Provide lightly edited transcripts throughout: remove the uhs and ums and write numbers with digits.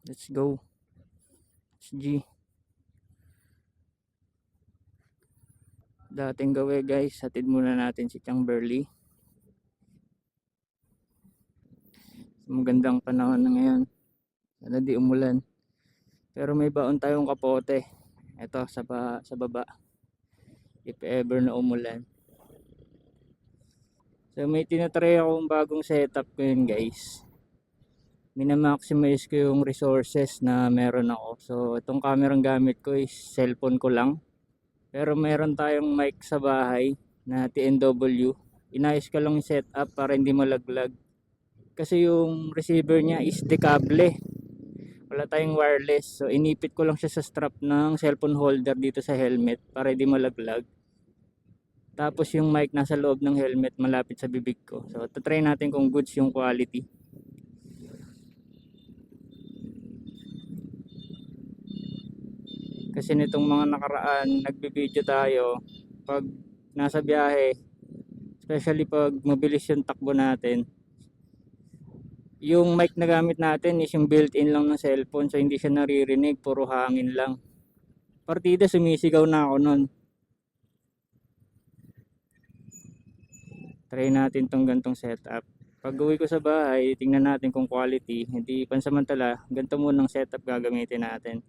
Let's go. SG. Dating gawe guys, hatid muna natin si Chang Burley. Magandang panahon na ngayon. Sana di umulan. Pero may baon tayong kapote. Ito sa baba. If ever na umulan. So may tinatry akong bagong setup ko yun guys. Minamaximize ko yung resources na meron ako. So itong camera gamit ko is cellphone ko lang. Pero meron tayong mic sa bahay na TNW. Inayos ko lang yung setup para hindi malaglag. Kasi yung receiver niya is dekable. Wala tayong wireless. So inipit ko lang siya sa strap ng cellphone holder dito sa helmet para hindi malaglag. Tapos yung mic nasa loob ng helmet malapit sa bibig ko. So try natin kung goods yung quality. Kasi nitong mga nakaraan nagbibideo tayo pag nasa biyahe, especially pag mabilis yung takbo natin. Yung mic na gamit natin is yung built-in lang ng cellphone, so hindi siya naririnig, puro hangin lang. Partida sumisigaw na ako nun. Try natin tong gantong setup. Pag uwi ko sa bahay, tingnan natin kung quality. Hindi pansamantala, ganito munang setup gagamitin natin.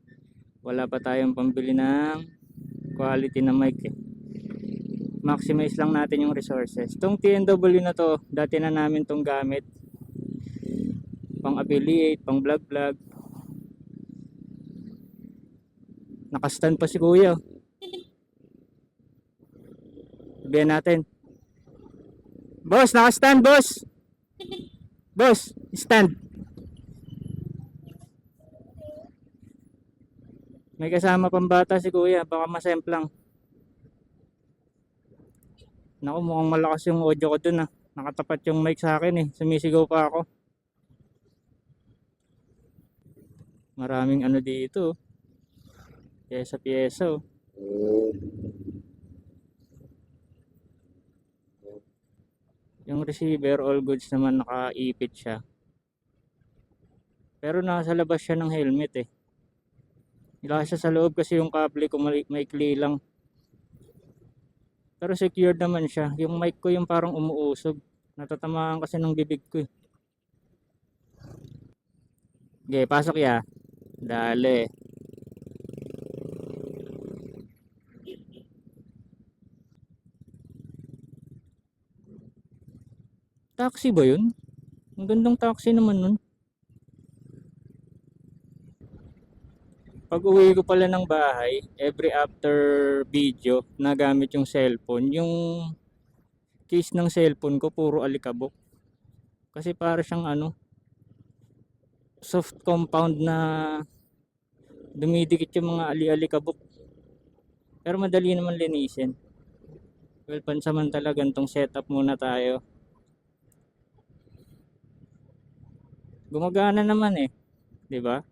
Wala pa tayong pambili ng quality na mic eh. Maximize lang natin yung resources. Tong TNW na to, dati na namin tong gamit. Pang affiliate, pang vlog. Nakastand pa si kuya. Sabihan natin. Boss, nakastand boss! Boss, stand! May kasama pang bata si kuya, baka masemplang. Naku, mukhang malakas yung audio ko dun ah. Nakatapat yung mic sa akin eh. Sumisigaw pa ako. Maraming ano dito. Pyesa. Yung receiver, all goods naman, nakaipit siya. Pero nasa labas siya ng helmet eh. Nila siya sa loob kasi yung kable ko maikli lang. Pero secured naman siya. Yung mic ko yung parang umuusog. Natatamaan kasi ng bibig ko eh. Okay, pasok ya. Dale. Taxi ba yun? Ang gandang taxi naman nun. Pag uwi ko pala ng bahay, every after video, nagamit yung cellphone. Yung case ng cellphone ko, puro alikabok. Kasi para siyang ano, soft compound na dumidikit yung mga ali-alikabok. Pero madali naman linisin. Well, pansamantala gantong setup muna tayo. Gumagana naman eh, 'di ba?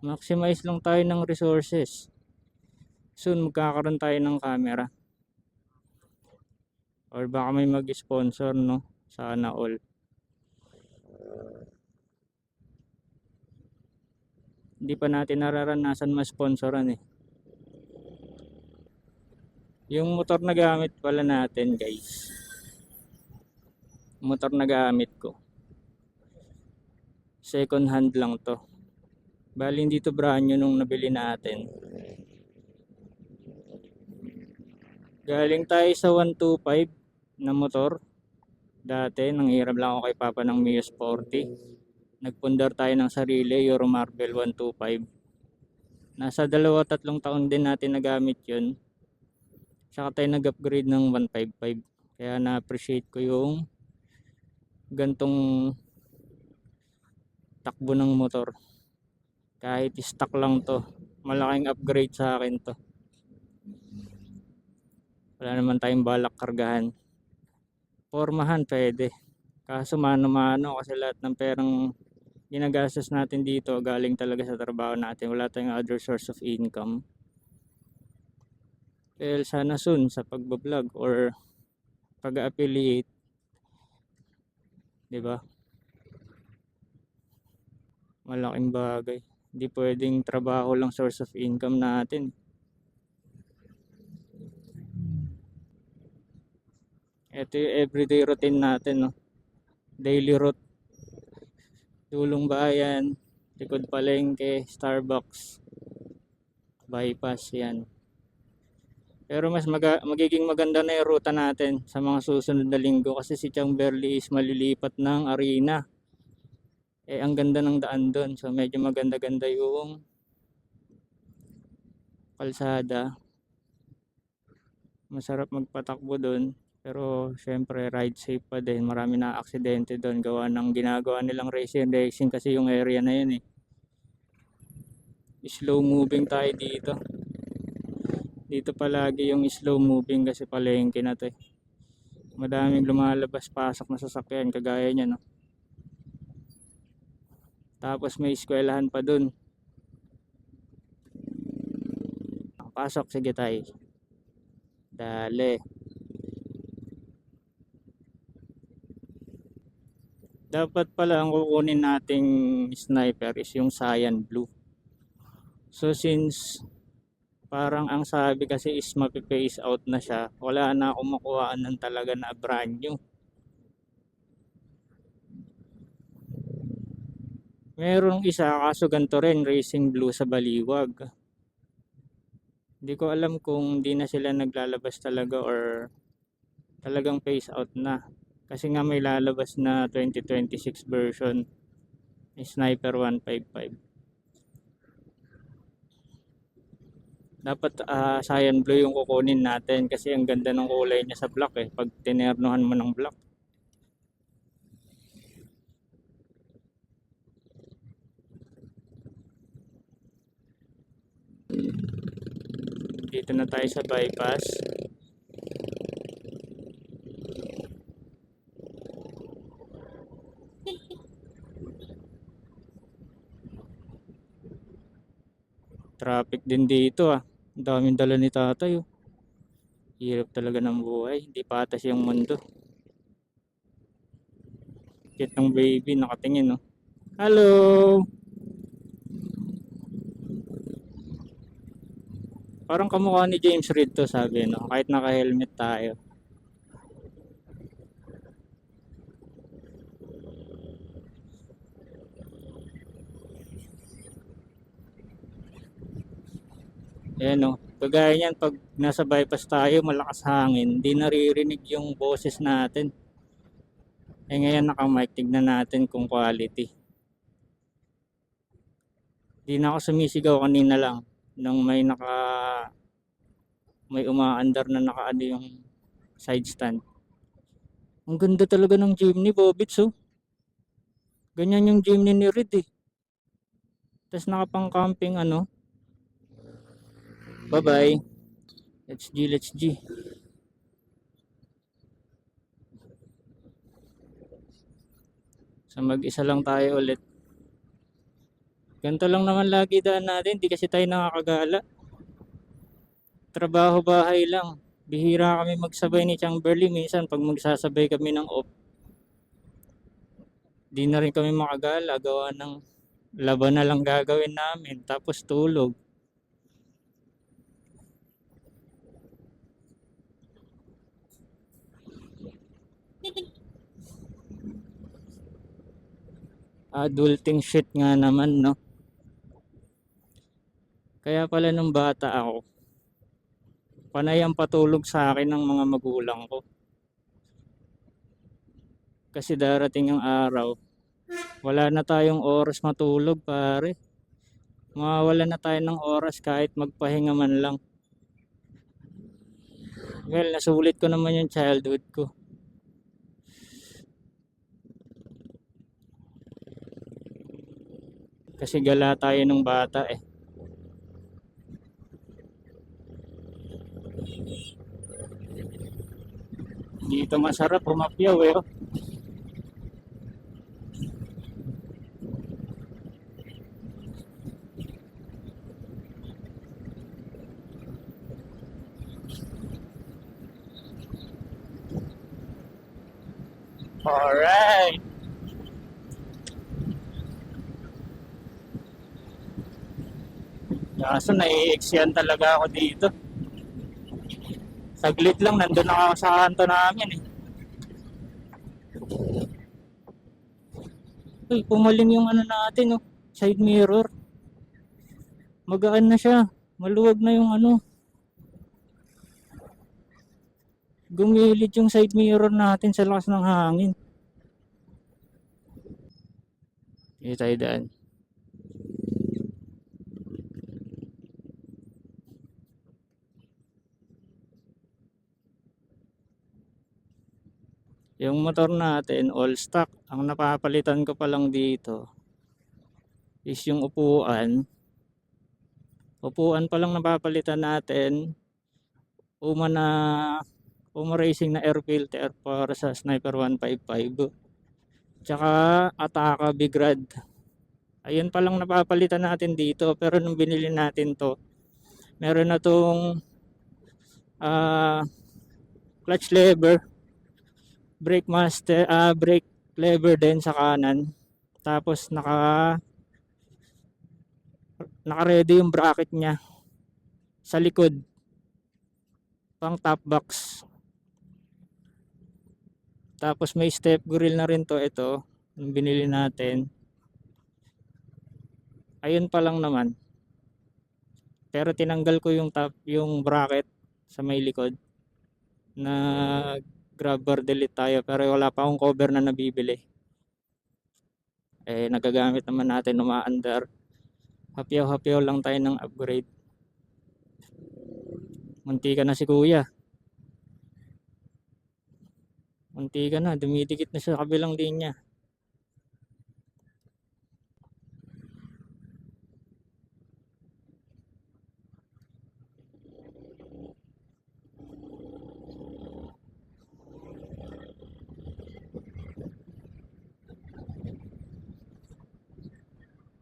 Maximize lang tayo ng resources. Soon magkakaroon tayo ng camera. Or baka may mag-sponsor, no? Sana all. Hindi pa natin nararanasan ma-sponsoran eh. Yung motor na gamit pala natin, guys. Motor na gamit ko. Second hand lang to. Bali hindi to brand new nung nabili natin. Galing tayo sa 125 na motor. Dati nanghirap lang ako kay Papa ng Mio 40. Nagpundar tayo ng sarili, Euro Marble 125. Nasa 2-3 taon din natin nagamit yun. Saka tayo nag-upgrade ng 155. Kaya na-appreciate ko yung gantong takbo ng motor. Kahit stock lang to, malaking upgrade sa akin to. Wala naman tayong balak kargahan. Pormahan pwede. Kaso mano-mano kasi lahat ng perang ginagastos natin dito galing talaga sa trabaho natin. Wala tayong other source of income. Well, sana soon sa pagbablog or pag-affiliate, 'di ba? Malaking bagay. Hindi pwedeng trabaho lang source of income natin. Ito yung everyday routine natin, no? Daily route, Dulong Bayan, Likod Palengke, Starbucks, bypass yan. Pero mas magiging maganda na yung ruta natin sa mga susunod na linggo kasi si Chamberlain is malilipat ng arena. Ang ganda ng daan doon. So medyo maganda-ganda yung kalsada. Masarap magpatakbo doon. Pero syempre ride safe pa din. Marami na aksidente doon gawa ng ginagawa nilang racing kasi yung area na yun eh. Slow moving tayo dito. Dito palagi yung slow moving kasi palengke na to eh. Madaming lumalabas pasok na sasakyan kagaya niya, no. Tapos may eskwelahan pa dun. Pasok, sige tayo. Dale. Dapat pala ang kukunin nating sniper is yung cyan blue. So since parang ang sabi kasi is mapipace out na siya, wala na akong makuhaan ng talaga na brand new. Merong isa kaso ganito rin, racing blue sa Baliwag. Hindi ko alam kung di na sila naglalabas talaga or talagang phase out na. Kasi nga may lalabas na 2026 version Sniper 155. Dapat cyan blue yung kukunin natin kasi ang ganda ng kulay niya sa black eh. Pag tinernohan mo ng black. Dito na tayo sa bypass. Traffic din dito ah. Ang daming dala ni tatay oh. Hirap talaga ng buhay. Hindi patas yung mundo. Cute ng baby nakatingin no. Hello! Parang kamukha ni James Reid to sabi no. Kahit naka-helmet tayo. Ayan no. Kagaya niyan pag nasa bypass tayo malakas hangin. Hindi naririnig yung boses natin. Ngayon naka-mic, tignan natin kung quality. Di na ako sumisigaw kanina lang nung may umaandar na nakaano yung side stand. Ang ganda talaga ng jeepney, Bobits oh. Ganyan yung jeepney ni Reed eh. Tapos nakapang camping ano. Bye bye. Let's G. So mag-isa lang tayo ulit. Ganito lang naman lagi daan natin, di kasi tayo nakakagala. Trabaho bahay lang. Bihira kami magsabay ni Chamberlain. Minsan pag magsasabay kami ng off, di na rin kami makagala. Gawa ng laban na lang gagawin namin. Tapos tulog. Adulting shit nga naman no. Kaya pala nung bata ako, panay ang patulog sa akin ng mga magulang ko. Kasi darating ang araw, wala na tayong oras matulog pare. Mawawala na tayo ng oras kahit magpahinga man lang. Well, nasulit ko naman yung childhood ko. Kasi gala tayo nung bata eh. Dito masarap humapyaw eh. Alright. Kaso nai-exian talaga ako dito. Saglit lang, nandun ako sa kanto namin eh. Uy, pumaling yung ano natin, oh, side mirror. Magaan na siya. Maluwag na yung ano. Gumilid yung side mirror natin sa lakas ng hangin. Dito tayo daan. Yung motor natin, all stock. Ang napapalitan ko pa lang dito is yung upuan. Upuan pa lang napapalitan natin. Puma na Puma Racing na air filter para sa Sniper 155. Tsaka Ataka Big Rad. Ayun pa lang napapalitan natin dito. Pero nung binili natin to, meron na tong clutch lever, brake lever din sa kanan. Tapos naka-ready yung bracket niya sa likod, pang top box. Tapos may step grill na rin to, ito yung binili natin. Ayun pa lang naman. Pero tinanggal ko yung bracket sa may likod. Na grab bar delete tayo pero wala pa akong cover na nabibili. Eh nagagamit naman natin umaandar. Hapyaw-hapyaw lang tayo ng upgrade. Munti ka na si kuya. Munti ka na, dumidikit na sa kabilang linya.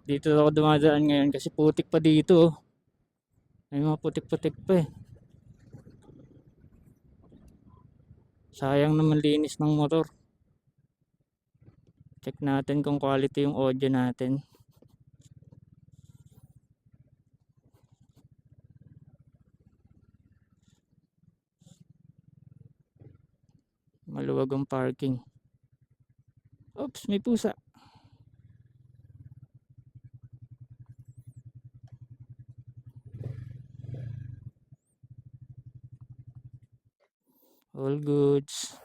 Dito ako dumadaan ngayon kasi putik pa dito, oh. May mga putik-putik pa eh. Sayang naman linis ng motor. Check natin kung quality yung audio natin. Maluwag ang parking. Oops, may pusa. All goods.